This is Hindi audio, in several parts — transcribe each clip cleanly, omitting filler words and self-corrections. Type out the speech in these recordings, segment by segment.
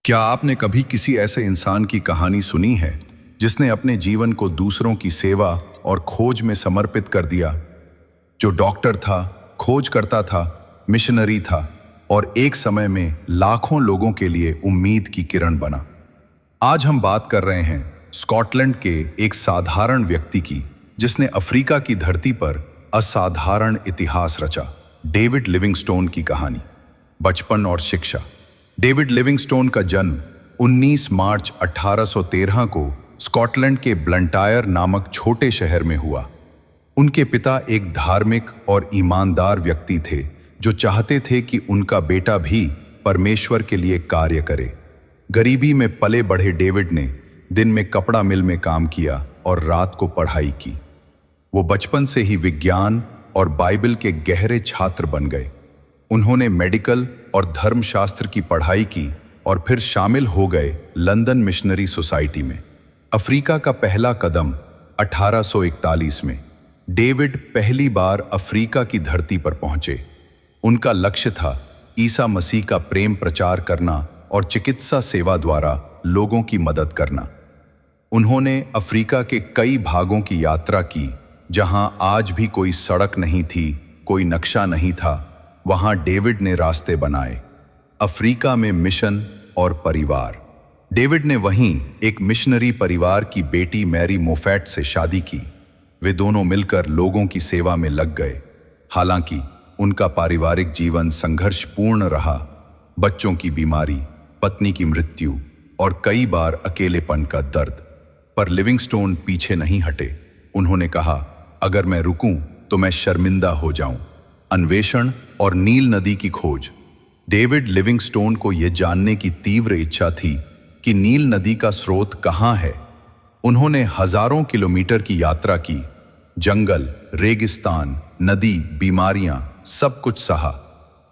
क्या आपने कभी किसी ऐसे इंसान की कहानी सुनी है जिसने अपने जीवन को दूसरों की सेवा और खोज में समर्पित कर दिया? जो डॉक्टर था, खोज करता था, मिशनरी था और एक समय में लाखों लोगों के लिए उम्मीद की किरण बना। आज हम बात कर रहे हैं स्कॉटलैंड के एक साधारण व्यक्ति की जिसने अफ्रीका की धरती पर असाधारण इतिहास रचा। डेविड लिविंगस्टोन की कहानी। बचपन और शिक्षा। डेविड लिविंगस्टोन का जन्म 19 मार्च 1813 को स्कॉटलैंड के ब्लंटायर नामक छोटे शहर में हुआ। उनके पिता एक धार्मिक और ईमानदार व्यक्ति थे जो चाहते थे कि उनका बेटा भी परमेश्वर के लिए कार्य करे। गरीबी में पले बढ़े डेविड ने दिन में कपड़ा मिल में काम किया और रात को पढ़ाई की। वो बचपन से ही विज्ञान और बाइबल के गहरे छात्र बन गए। उन्होंने मेडिकल और धर्मशास्त्र की पढ़ाई की और फिर शामिल हो गए लंदन मिशनरी सोसाइटी में। अफ्रीका का पहला कदम 1841 में। डेविड पहली बार अफ्रीका की धरती पर पहुंचे। उनका लक्ष्य था ईसा मसीह का प्रेम प्रचार करना और चिकित्सा सेवा द्वारा लोगों की मदद करना। उन्होंने अफ्रीका के कई भागों की यात्रा की जहां आज भी कोई सड़क नहीं थी, कोई नक्शा नहीं था। वहां डेविड ने रास्ते बनाए। अफ्रीका में मिशन और परिवार। डेविड ने वहीं एक मिशनरी परिवार की बेटी मैरी मोफेट से शादी की। वे दोनों मिलकर लोगों की सेवा में लग गए। हालांकि उनका पारिवारिक जीवन संघर्षपूर्ण रहा। बच्चों की बीमारी, पत्नी की मृत्यु और कई बार अकेलेपन का दर्द। पर लिविंगस्टोन पीछे नहीं हटे। उन्होंने कहा, अगर मैं रुकूं तो मैं शर्मिंदा हो जाऊं। अन्वेषण और नील नदी की खोज। डेविड लिविंगस्टोन को यह जानने की तीव्र इच्छा थी कि नील नदी का स्रोत कहाँ है। उन्होंने हजारों किलोमीटर की यात्रा की। जंगल, रेगिस्तान, नदी, बीमारियां, सब कुछ सहा।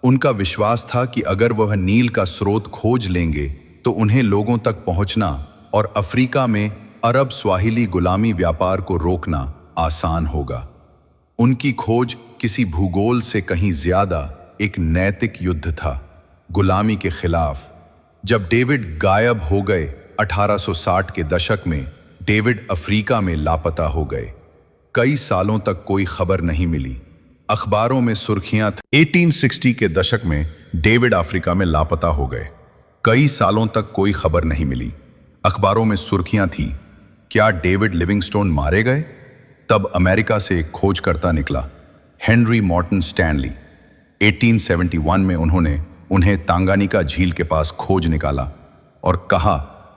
उनका विश्वास था कि अगर वह नील का स्रोत खोज लेंगे तो उन्हें लोगों तक पहुंचना और अफ्रीका में अरब स्वाहिली गुलामी व्यापार को रोकना आसान होगा। उनकी खोज किसी भूगोल से कहीं ज्यादा एक नैतिक युद्ध था, गुलामी के खिलाफ। जब डेविड गायब हो गए 1860 के दशक में, डेविड अफ्रीका में लापता हो गए। कई सालों तक कोई खबर नहीं मिली। अखबारों में सुर्खियां थी। 1860 के दशक में डेविड अफ्रीका में लापता हो गए। कई सालों तक कोई खबर नहीं मिली। अखबारों में सुर्खियां थी, क्या डेविड लिविंगस्टोन मारे गए? तब अमेरिका से एक खोजकर्ता निकला, हेनरी मॉर्टन स्टैनली। 1871 में उन्होंने उन्हें तांगानिका झील के पास खोज निकाला और कहा,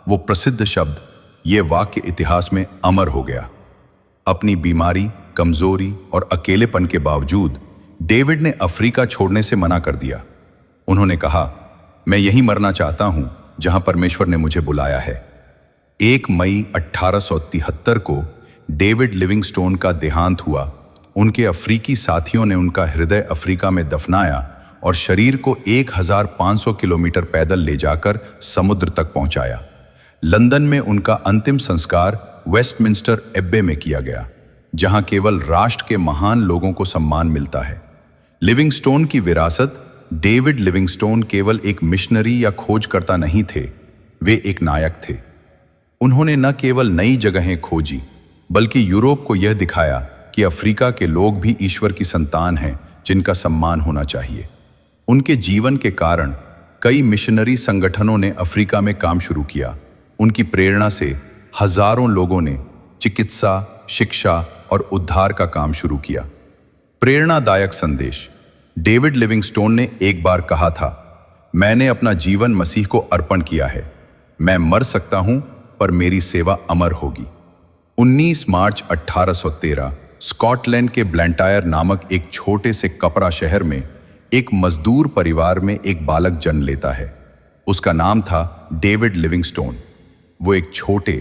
वो प्रसिद्ध शब्द, ये वाक्य इतिहास में अमर हो गया। अपनी बीमारी, कमजोरी और अकेलेपन के बावजूद डेविड ने अफ्रीका छोड़ने से मना कर दिया। उन्होंने कहा, मैं यहीं मरना चाहता हूं जहां परमेश्वर ने मुझे बुलाया है। 1 मई 1873 को डेविड लिविंगस्टोन का देहांत हुआ। उनके अफ्रीकी साथियों ने उनका हृदय अफ्रीका में दफनाया और शरीर को 1500 किलोमीटर पैदल ले जाकर समुद्र तक पहुंचाया। लंदन में उनका अंतिम संस्कार वेस्टमिंस्टर एब्बे में किया गया, जहां केवल राष्ट्र के महान लोगों को सम्मान मिलता है। लिविंगस्टोन की विरासत। डेविड लिविंगस्टोन केवल एक मिशनरी या खोजकर्ता नहीं थे, वे एक नायक थे। उन्होंने न केवल नई जगहें खोजी बल्कि यूरोप को यह दिखाया कि अफ्रीका के लोग भी ईश्वर की संतान हैं जिनका सम्मान होना चाहिए। उनके जीवन के कारण कई मिशनरी संगठनों ने अफ्रीका में काम शुरू किया। उनकी प्रेरणा से हजारों लोगों ने चिकित्सा, शिक्षा और उद्धार का काम शुरू किया। प्रेरणादायक संदेश। डेविड लिविंगस्टोन ने एक बार कहा था, मैंने अपना जीवन मसीह को अर्पण किया है। मैं मर सकता हूं पर मेरी सेवा अमर होगी। 19 मार्च 1813 स्कॉटलैंड के ब्लंटायर नामक एक छोटे से कपड़ा शहर में एक मजदूर परिवार में एक बालक जन्म लेता है। उसका नाम था डेविड लिविंगस्टोन। वो एक छोटे,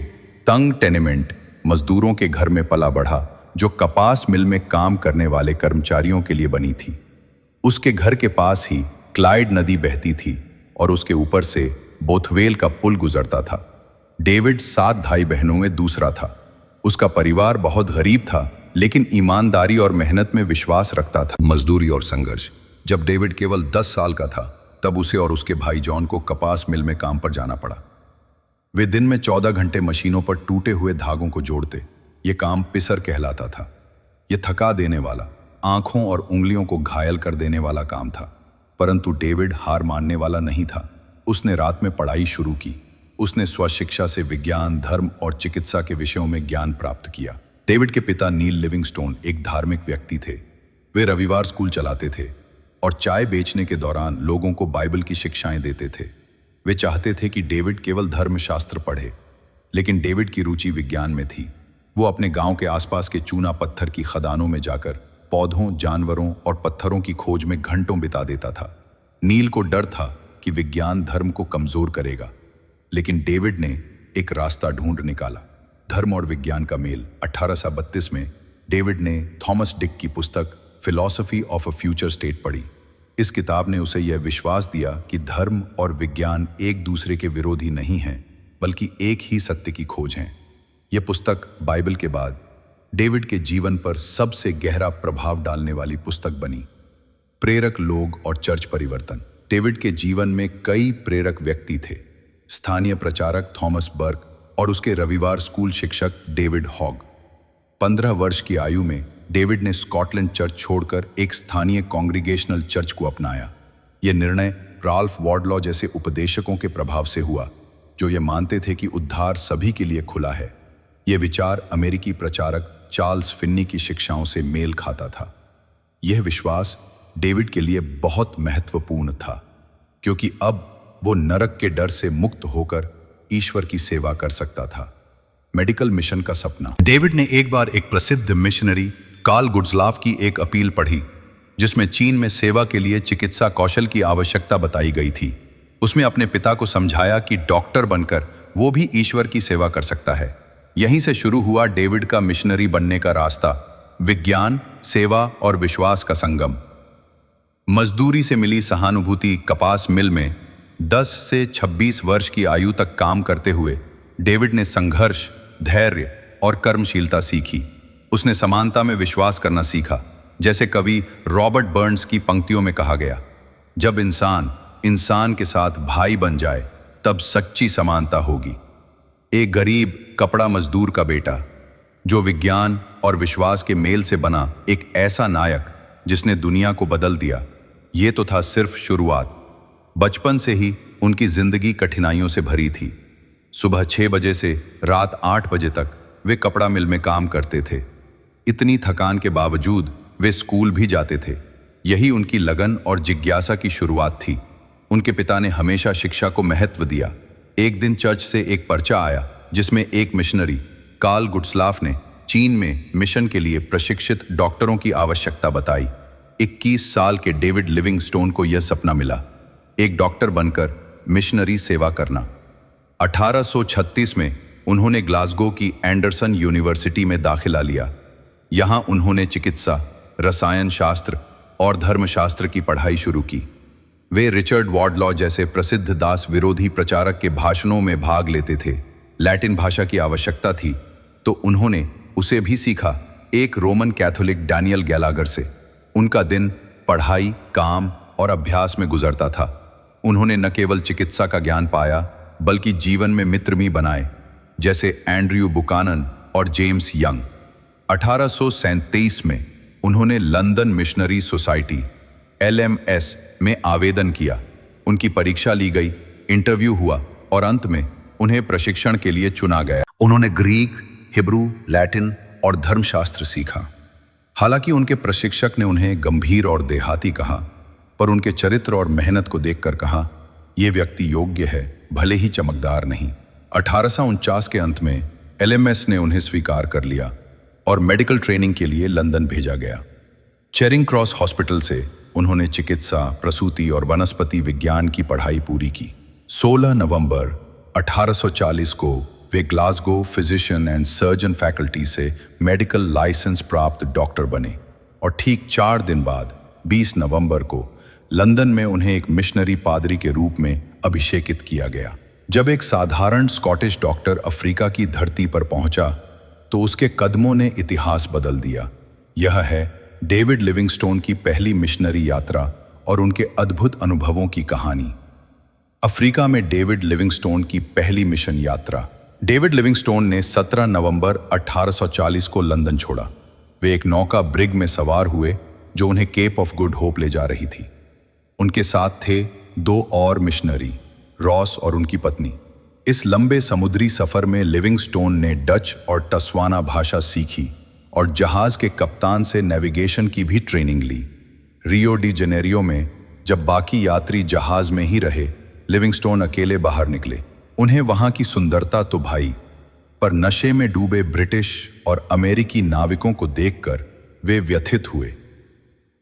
तंग टेनेमेंट मजदूरों के घर में पला बढ़ा जो कपास मिल में काम करने वाले कर्मचारियों के लिए बनी थी। उसके घर के पास ही क्लाइड नदी बहती थी और उसके ऊपर से बोथवेल का पुल गुजरता था। डेविड 7 भाई बहनों में दूसरा था। उसका परिवार बहुत गरीब था लेकिन ईमानदारी और मेहनत में विश्वास रखता था। मजदूरी और संघर्ष। जब डेविड केवल 10 साल का था तब उसे और उसके भाई जॉन को कपास मिल में काम पर जाना पड़ा। वे दिन में 14 घंटे मशीनों पर टूटे हुए धागों को जोड़ते। ये काम पिसर कहलाता था। यह थका देने वाला, आंखों और उंगलियों को घायल कर देने वाला काम था। परंतु डेविड हार मानने वाला नहीं था। उसने रात में पढ़ाई शुरू की। उसने स्वशिक्षा से विज्ञान, धर्म और चिकित्सा के विषयों में ज्ञान प्राप्त किया। डेविड के पिता नील लिविंगस्टोन एक धार्मिक व्यक्ति थे। वे रविवार स्कूल चलाते थे और चाय बेचने के दौरान लोगों को बाइबल की शिक्षाएं देते थे। वे चाहते थे कि डेविड केवल धर्मशास्त्र पढ़े, लेकिन डेविड की रुचि विज्ञान में थी। वो अपने गांव के आसपास के चूना पत्थर की खदानों में जाकर पौधों, जानवरों और पत्थरों की खोज में घंटों बिता देता था। नील को डर था कि विज्ञान धर्म को कमजोर करेगा, लेकिन डेविड ने एक रास्ता ढूंढ निकाला। धर्म और विज्ञान का मेल। 1832 में डेविड ने थॉमस डिक की पुस्तक philosophy of a future state पढ़ी। इस किताब ने उसे यह विश्वास दिया कि धर्म और विज्ञान एक दूसरे के विरोधी नहीं हैं, बल्कि एक ही सत्य की खोज हैं। यह पुस्तक बाइबल के बाद डेविड के जीवन पर सबसे गहरा प्रभाव डालने वाली पुस्तक बनी। प्रेरक लोग और चर्च परिवर्तन। डेविड के जीवन में कई प्रेरक व्यक्ति थे। स्थानीय प्रचारक थॉमस बर्क और उसके रविवार स्कूल शिक्षक डेविड हॉग। 15 वर्ष की आयु में डेविड ने स्कॉटलैंड चर्च छोड़कर एक स्थानीय कांग्रीगेशनल चर्च को अपनाया। यह निर्णय राल्फ वॉर्डलॉ जैसे उपदेशकों के प्रभाव से हुआ, जो ये मानते थे कि उद्धार सभी के लिए खुला है। यह विचार अमेरिकी प्रचारक चार्ल्स फिन्नी की शिक्षाओं से मेल खाता था। यह विश्वास डेविड के लिए बहुत महत्वपूर्ण था, क्योंकि अब वो नरक के डर से मुक्त होकर ईश्वर की सेवा कर सकता था। मेडिकल मिशन का सपना। डेविड ने एक बार एक प्रसिद्ध मिशनरी कार्ल गुड्सलाफ की एक अपील पढ़ी, जिसमें चीन में सेवा के लिए चिकित्सा कौशल की आवश्यकता बताई गई थी। उसमें अपने पिता को समझाया कि डॉक्टर बनकर वो भी ईश्वर की सेवा कर सकता है। यहीं से शुरू हुआ डेविड का मिशनरी बनने का रास्ता। विज्ञान, सेवा और विश्वास का संगम। मजदूरी से मिली सहानुभूति। कपास मिल में 10 से 26 वर्ष की आयु तक काम करते हुए डेविड ने संघर्ष, धैर्य और कर्मशीलता सीखी। उसने समानता में विश्वास करना सीखा। जैसे कवि रॉबर्ट बर्न्स की पंक्तियों में कहा गया, जब इंसान इंसान के साथ भाई बन जाए तब सच्ची समानता होगी। एक गरीब कपड़ा मजदूर का बेटा जो विज्ञान और विश्वास के मेल से बना एक ऐसा नायक जिसने दुनिया को बदल दिया। ये तो था सिर्फ शुरुआत। बचपन से ही उनकी जिंदगी कठिनाइयों से भरी थी। सुबह 6 बजे से रात 8 बजे तक वे कपड़ा मिल में काम करते थे। इतनी थकान के बावजूद वे स्कूल भी जाते थे। यही उनकी लगन और जिज्ञासा की शुरुआत थी। उनके पिता ने हमेशा शिक्षा को महत्व दिया। एक दिन चर्च से एक पर्चा आया जिसमें एक मिशनरी कार्ल गुड्सलाफ ने चीन में मिशन के लिए प्रशिक्षित डॉक्टरों की आवश्यकता बताई। 21 साल के डेविड लिविंगस्टोन को यह सपना मिला, एक डॉक्टर बनकर मिशनरी सेवा करना। 1836 में उन्होंने ग्लासगो की एंडरसन यूनिवर्सिटी में दाखिला लिया। यहाँ उन्होंने चिकित्सा, रसायन शास्त्र और धर्मशास्त्र की पढ़ाई शुरू की। वे रिचर्ड वॉर्डलॉ जैसे प्रसिद्ध दास विरोधी प्रचारक के भाषणों में भाग लेते थे। लैटिन भाषा की आवश्यकता थी तो उन्होंने उसे भी सीखा, एक रोमन कैथोलिक डैनियल गैलागर से। उनका दिन पढ़ाई, काम और अभ्यास में गुजरता था। उन्होंने न केवल चिकित्सा का ज्ञान पाया बल्कि जीवन में मित्र भी बनाए, जैसे एंड्रयू बुकानन और जेम्स यंग। 1837 में उन्होंने लंदन मिशनरी सोसाइटी LMS में आवेदन किया। उनकी परीक्षा ली गई, इंटरव्यू हुआ और अंत में उन्हें प्रशिक्षण के लिए चुना गया। उन्होंने ग्रीक, हिब्रू, लैटिन और धर्मशास्त्र सीखा। हालांकि उनके प्रशिक्षक ने उन्हें गंभीर और देहाती कहा, पर उनके चरित्र और मेहनत को देखकर कहा, यह व्यक्ति योग्य है, भले ही चमकदार नहीं। 1849 के अंत में LMS ने उन्हें स्वीकार कर लिया और मेडिकल ट्रेनिंग के लिए लंदन भेजा गया। चेरिंग क्रॉस हॉस्पिटल से उन्होंने चिकित्सा, प्रसूति और वनस्पति विज्ञान की पढ़ाई पूरी की। 16 नवंबर 1840 को वे Glasgow physician and surgeon faculty से मेडिकल लाइसेंस प्राप्त डॉक्टर बने और ठीक 4 दिन बाद 20 नवंबर को लंदन में उन्हें एक मिशनरी पादरी के रूप में अभिषेकित किया गया। जब एक साधारण स्कॉटिश डॉक्टर अफ्रीका की धरती पर पहुंचा तो उसके कदमों ने इतिहास बदल दिया। यह है डेविड लिविंगस्टोन की पहली मिशनरी यात्रा और उनके अद्भुत अनुभवों की कहानी। अफ्रीका में डेविड लिविंगस्टोन की पहली मिशन यात्रा। डेविड लिविंगस्टोन ने 17 नवंबर 1840 को लंदन छोड़ा। वे एक नौका ब्रिग में सवार हुए जो उन्हें केप ऑफ गुड होप ले जा रही थी। उनके साथ थे 2 और मिशनरी, रॉस और उनकी पत्नी। इस लंबे समुद्री सफर में लिविंगस्टोन ने डच और टस्वाना भाषा सीखी और जहाज के कप्तान से नेविगेशन की भी ट्रेनिंग ली। रियो डी जेनेरियो में जब बाकी यात्री जहाज में ही रहे, लिविंगस्टोन अकेले बाहर निकले। उन्हें वहां की सुंदरता तो भाई, पर नशे में डूबे ब्रिटिश और अमेरिकी नाविकों को देखकर वे व्यथित हुए।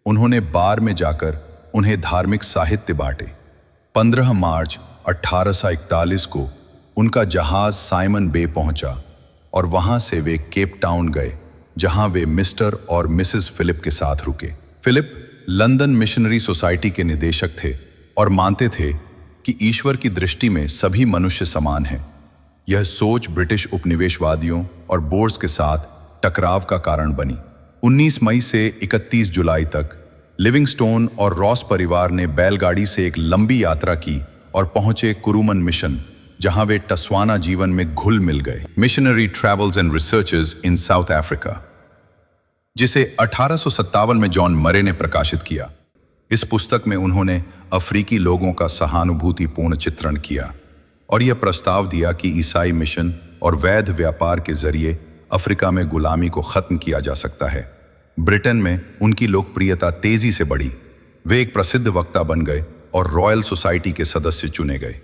उन्होंने बार में जाकर उन्हें धार्मिक साहित्य बांटे। 15 मार्च 1841 को उनका जहाज साइमन बे पहुंचा और वहां से वे केप टाउन गए, जहां वे मिस्टर और मिसेस फिलिप के साथ रुके। फिलिप लंदन मिशनरी सोसाइटी के निदेशक थे और मानते थे कि ईश्वर की दृष्टि में सभी मनुष्य समान हैं। यह सोच ब्रिटिश उपनिवेशवादियों और बोर्ड्स के साथ टकराव का कारण बनी। 19 मई से 31 जुलाई तक लिविंगस्टोन और रॉस परिवार ने बैलगाड़ी से एक लंबी यात्रा की और पहुंचे कुरुमन मिशन, जहां वे टस्वाना जीवन में घुल मिल गए। Missionary travels and researches in south Africa, जिसे 1857 में जॉन मरे ने प्रकाशित किया। इस पुस्तक में उन्होंने अफ्रीकी लोगों का सहानुभूतिपूर्ण चित्रण किया और यह प्रस्ताव दिया कि ईसाई मिशन और वैध व्यापार के जरिए अफ्रीका में गुलामी को खत्म किया जा सकता है। ब्रिटेन में उनकी लोकप्रियता तेजी से बढ़ी। वे एक प्रसिद्ध वक्ता बन गए और रॉयल सोसाइटी के सदस्य चुने गए।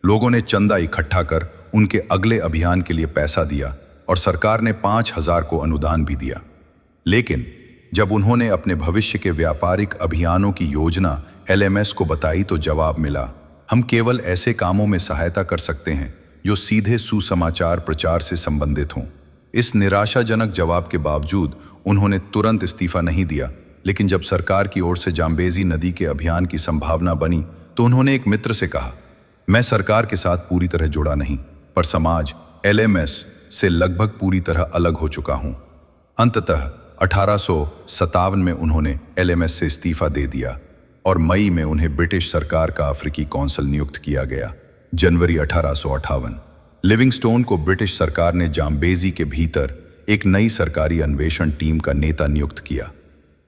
लोगों ने चंदा इकट्ठा कर उनके अगले अभियान के लिए पैसा दिया और सरकार ने 5000 को अनुदान भी दिया। लेकिन जब उन्होंने अपने भविष्य के व्यापारिक अभियानों की योजना LMS को बताई तो जवाब मिला, हम केवल ऐसे कामों में सहायता कर सकते हैं जो सीधे सुसमाचार प्रचार से संबंधित हों। इस निराशाजनक जवाब के बावजूद उन्होंने तुरंत इस्तीफा नहीं दिया, लेकिन जब सरकार की ओर से जाम्बेजी नदी के अभियान की संभावना बनी तो उन्होंने एक मित्र से कहा, मैं सरकार के साथ पूरी तरह जुड़ा नहीं, पर समाज LMS से लगभग पूरी तरह अलग हो चुका हूं। अंततः 1857 में उन्होंने LMS से इस्तीफा दे दिया और मई में उन्हें ब्रिटिश सरकार का अफ्रीकी कौंसल नियुक्त किया गया। जनवरी 1858 लिविंगस्टोन को ब्रिटिश सरकार ने जाम्बेजी के भीतर एक नई सरकारी अन्वेषण टीम का नेता नियुक्त किया।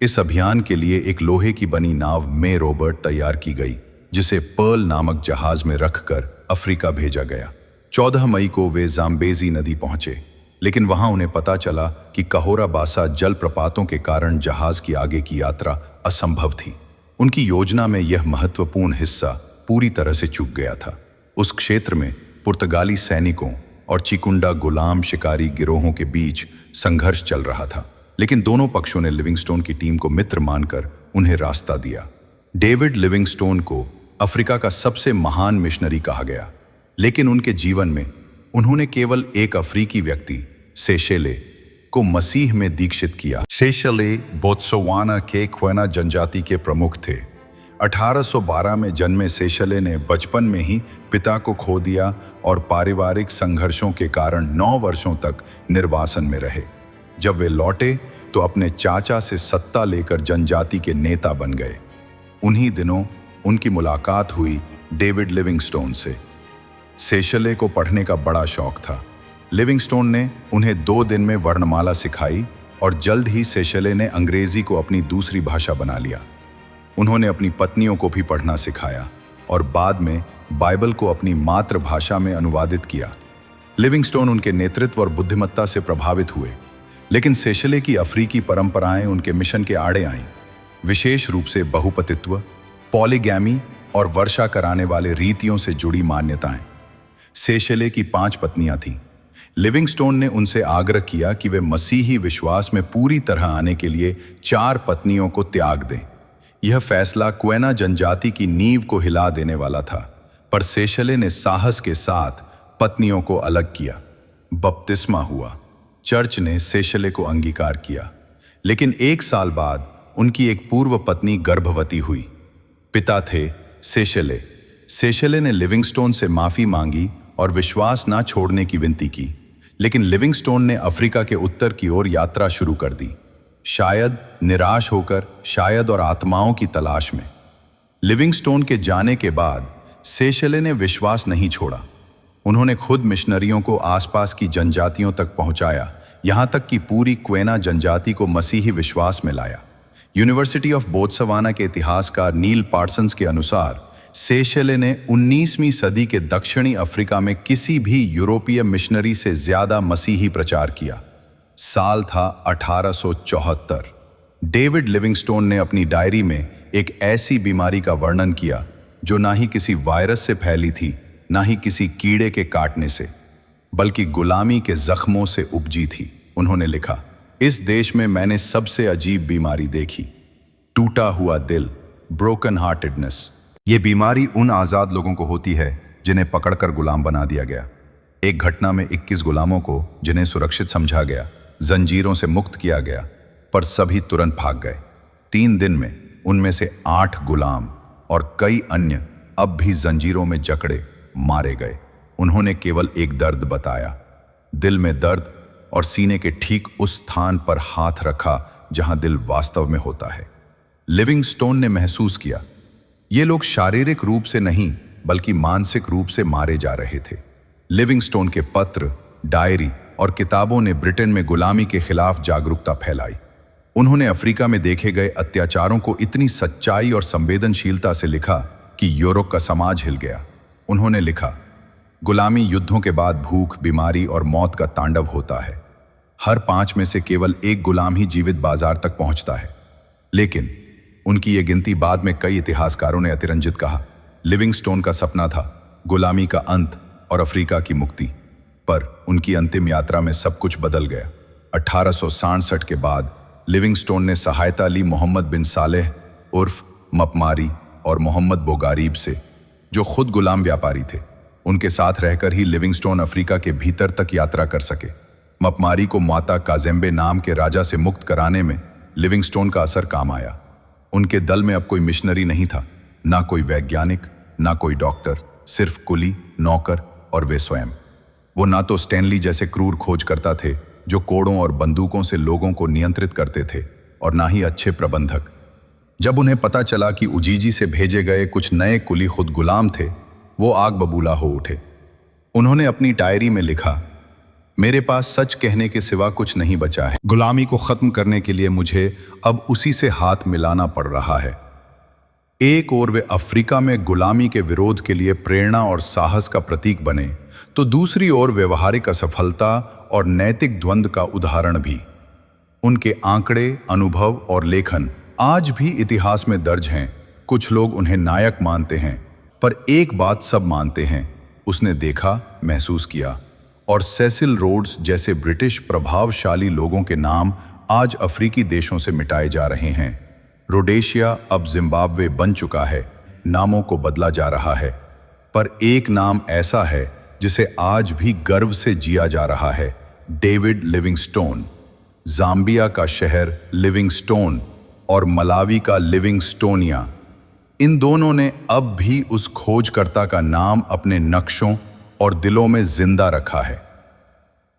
इस अभियान के लिए एक लोहे की बनी नाव मे रॉबर्ट तैयार की गई, जिसे पर्ल नामक जहाज में रखकर अफ्रीका भेजा गया। 14 मई को वे जाम्बेजी नदी पहुंचे, लेकिन वहां उन्हें पता चला कि कहोरा बासा जलप्रपातों के कारण जहाज की आगे की यात्रा असंभव थी। उनकी योजना में यह महत्वपूर्ण हिस्सा पूरी तरह से चूक गया था। उस क्षेत्र में पुर्तगाली सैनिकों और चिकुंडा गुलाम शिकारी गिरोहों के बीच संघर्ष चल रहा था, लेकिन दोनों पक्षों ने लिविंगस्टोन की टीम को मित्र मानकर उन्हें रास्ता दिया। डेविड लिविंगस्टोन को अफ्रीका का सबसे महान मिशनरी कहा गया, लेकिन उनके जीवन में उन्होंने केवल एक अफ्रीकी व्यक्ति, सेशेले, को मसीह में दीक्षित किया। सेशेले बोत्सवाना के क्वेना जनजाति के प्रमुख थे। 1812 में जन्मे सेशेले ने बचपन में ही पिता को खो दिया और पारिवारिक संघर्षों के कारण 9 वर्षों तक निर्वासन में रहे। जब वे लौटे तो अपने चाचा से सत्ता लेकर जनजाति के नेता बन गए। उन्हीं दिनों उनकी मुलाकात हुई डेविड लिविंगस्टोन से। सेशेले को पढ़ने का बड़ा शौक था। लिविंगस्टोन ने उन्हें 2 दिन में वर्णमाला सिखाई और जल्द ही सेशेले ने अंग्रेजी को अपनी दूसरी भाषा बना लिया। उन्होंने अपनी पत्नियों को भी पढ़ना सिखाया और बाद में बाइबल को अपनी मातृभाषा में अनुवादित किया। लिविंगस्टोन उनके नेतृत्व और बुद्धिमत्ता से प्रभावित हुए, लेकिन सेशेले की अफ्रीकी परंपराएं उनके मिशन के आड़े आईं, विशेष रूप से बहुपतित्व, पॉलीगैमी और वर्षा कराने वाले रीतियों से जुड़ी मान्यताएं। सेशेले की 5 पत्नियां थीं। लिविंगस्टोन ने उनसे आग्रह किया कि वे मसीही विश्वास में पूरी तरह आने के लिए 4 पत्नियों को त्याग दें। यह फैसला क्वेना जनजाति की नींव को हिला देने वाला था, पर सेशेले ने साहस के साथ पत्नियों को अलग किया। बपतिस्मा हुआ। चर्च ने सेशेले को अंगीकार किया, लेकिन 1 साल बाद उनकी एक पूर्व पत्नी गर्भवती हुई। पिता थे सेशेले। सेशेले ने लिविंगस्टोन से माफी मांगी और विश्वास ना छोड़ने की विनती की, लेकिन लिविंगस्टोन ने अफ्रीका के उत्तर की ओर यात्रा शुरू कर दी, शायद निराश होकर, शायद और आत्माओं की तलाश में। लिविंगस्टोन के जाने के बाद सेशेले ने विश्वास नहीं छोड़ा। उन्होंने खुद मिशनरियों को आसपास की जनजातियों तक पहुंचाया, यहां तक कि पूरी क्वेना जनजाति को मसीही विश्वास में लाया। यूनिवर्सिटी ऑफ बोत्सवाना के इतिहासकार नील पार्सन्स के अनुसार सेशेले ने 19वीं सदी के दक्षिणी अफ्रीका में किसी भी यूरोपीय मिशनरी से ज्यादा मसीही प्रचार किया। साल था 1874। डेविड लिविंगस्टोन ने अपनी डायरी में एक ऐसी बीमारी का वर्णन किया जो ना ही किसी वायरस से फैली थी, ना ही किसी कीड़े के काटने से, बल्कि गुलामी के जख्मों से उपजी थी। उन्होंने लिखा, इस देश में मैंने सबसे अजीब बीमारी देखी, टूटा हुआ दिल, ब्रोकन हार्टेडनेस। ये बीमारी उन आज़ाद लोगों को होती है जिन्हें पकड़कर गुलाम बना दिया गया। एक घटना में 21 गुलामों को, जिन्हें सुरक्षित समझा गया, जंजीरों से मुक्त किया गया, पर सभी तुरंत भाग गए। 3 दिन में उनमें से 8 गुलाम और कई अन्य अब भी जंजीरों में जकड़े मारे गए। उन्होंने केवल एक दर्द बताया, दिल में दर्द, और सीने के ठीक उस स्थान पर हाथ रखा जहां दिल वास्तव में होता है। लिविंगस्टोन ने महसूस किया, ये लोग शारीरिक रूप से नहीं बल्कि मानसिक रूप से मारे जा रहे थे। लिविंगस्टोन के पत्र, डायरी और किताबों ने ब्रिटेन में गुलामी के खिलाफ जागरूकता फैलाई। उन्होंने अफ्रीका में देखे गए अत्याचारों को इतनी सच्चाई और संवेदनशीलता से लिखा कि यूरोप का समाज हिल गया। उन्होंने लिखा, गुलामी युद्धों के बाद भूख, बीमारी और मौत का तांडव होता है। हर 5 में से केवल 1 गुलाम ही जीवित बाजार तक पहुंचता है। लेकिन उनकी ये गिनती बाद में कई इतिहासकारों ने अतिरंजित कहा। लिविंगस्टोन का सपना था गुलामी का अंत और अफ्रीका की मुक्ति, पर उनकी अंतिम यात्रा में सब कुछ बदल गया। 1867 के बाद लिविंगस्टोन ने सहायता ली मोहम्मद बिन सालेह उर्फ मपमारी और मोहम्मद बोगारीब से, जो खुद गुलाम व्यापारी थे। उनके साथ रहकर ही लिविंगस्टोन अफ्रीका के भीतर तक यात्रा कर सके। मपमारी को माता काजेम्बे नाम के राजा से मुक्त कराने में लिविंगस्टोन का असर काम आया। उनके दल में अब कोई मिशनरी नहीं था, ना कोई वैज्ञानिक, ना कोई डॉक्टर, सिर्फ कुली, नौकर और वे स्वयं। वो ना तो स्टैनली जैसे क्रूर खोजकर्ता थे जो कोड़ों और बंदूकों से लोगों को नियंत्रित करते थे, और ना ही अच्छे प्रबंधक। जब उन्हें पता चला कि उजीजी से भेजे गए कुछ नए कुली खुद गुलाम थे, वो आग बबूला हो उठे। उन्होंने अपनी डायरी में लिखा, मेरे पास सच कहने के सिवा कुछ नहीं बचा है। गुलामी को खत्म करने के लिए मुझे अब उसी से हाथ मिलाना पड़ रहा है। एक ओर वे अफ्रीका में गुलामी के विरोध के लिए प्रेरणा और साहस का प्रतीक बने, तो दूसरी ओर व्यवहारिक असफलता और नैतिक द्वंद्व का उदाहरण भी। उनके आंकड़े, अनुभव और लेखन आज भी इतिहास में दर्ज हैं। कुछ लोग उन्हें नायक मानते हैं, पर एक बात सब मानते हैं, उसने देखा, महसूस किया। और सेसिल रोड्स जैसे ब्रिटिश प्रभावशाली लोगों के नाम आज अफ्रीकी देशों से मिटाए जा रहे हैं। रोडेशिया अब जिम्बाब्वे बन चुका है, नामों को बदला जा रहा है, पर एक नाम ऐसा है जिसे आज भी गर्व से जिया जा रहा है, डेविड लिविंगस्टोन। जाम्बिया का शहर लिविंगस्टोन और मलावी का लिविंगस्टोनिया, इन दोनों ने अब भी उस खोजकर्ता का नाम अपने नक्शों और दिलों में जिंदा रखा है।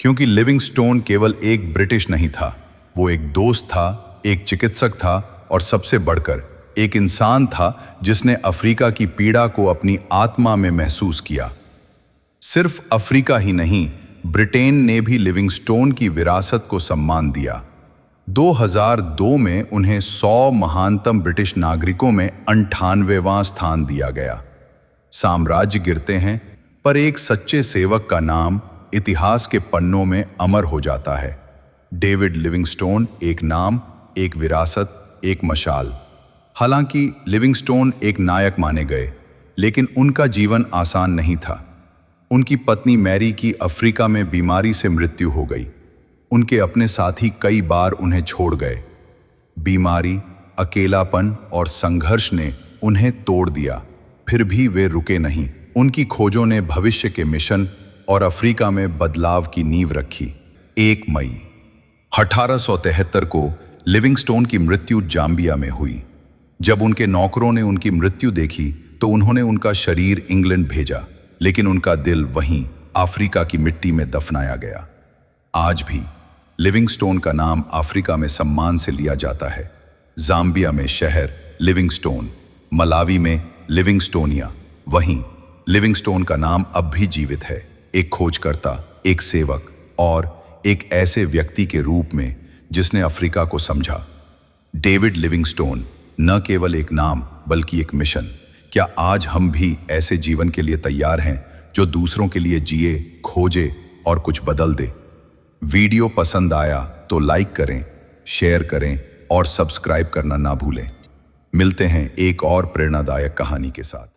क्योंकि लिविंगस्टोन केवल एक ब्रिटिश नहीं था, वो एक दोस्त था, एक चिकित्सक था और सबसे बढ़कर एक इंसान था जिसने अफ्रीका की पीड़ा को अपनी आत्मा में महसूस किया। सिर्फ अफ्रीका ही नहीं, ब्रिटेन ने भी लिविंगस्टोन की विरासत को सम्मान दिया। 2002 में उन्हें 100 महानतम ब्रिटिश नागरिकों में 98वां स्थान दिया गया। साम्राज्य गिरते हैं, पर एक सच्चे सेवक का नाम इतिहास के पन्नों में अमर हो जाता है। डेविड लिविंगस्टोन, एक नाम, एक विरासत, एक मशाल। हालांकि लिविंगस्टोन एक नायक माने गए, लेकिन उनका जीवन आसान नहीं था। उनकी पत्नी मैरी की अफ्रीका में बीमारी से मृत्यु हो गई। उनके अपने साथी कई बार उन्हें छोड़ गए। बीमारी, अकेलापन और संघर्ष ने उन्हें तोड़ दिया, फिर भी वे रुके नहीं। उनकी खोजों ने भविष्य के मिशन और अफ्रीका में बदलाव की नींव रखी। 1 मई 1873 को लिविंगस्टोन की मृत्यु जाम्बिया में हुई। जब उनके नौकरों ने उनकी मृत्यु देखी तो उन्होंने उनका शरीर इंग्लैंड भेजा, लेकिन उनका दिल वहीं अफ्रीका की मिट्टी में दफनाया गया। आज भी लिविंगस्टोन का नाम अफ्रीका में सम्मान से लिया जाता है। जाम्बिया में शहर लिविंगस्टोन, मलावी में लिविंगस्टोनिया। वहीं लिविंगस्टोन का नाम अब भी जीवित है, एक खोजकर्ता, एक सेवक और एक ऐसे व्यक्ति के रूप में जिसने अफ्रीका को समझा। डेविड लिविंगस्टोन न केवल एक नाम बल्कि एक मिशन। क्या आज हम भी ऐसे जीवन के लिए तैयार हैं जो दूसरों के लिए जिए, खोजे और कुछ बदल दे? वीडियो पसंद आया तो लाइक करें, शेयर करें और सब्सक्राइब करना ना भूलें। मिलते हैं एक और प्रेरणादायक कहानी के साथ।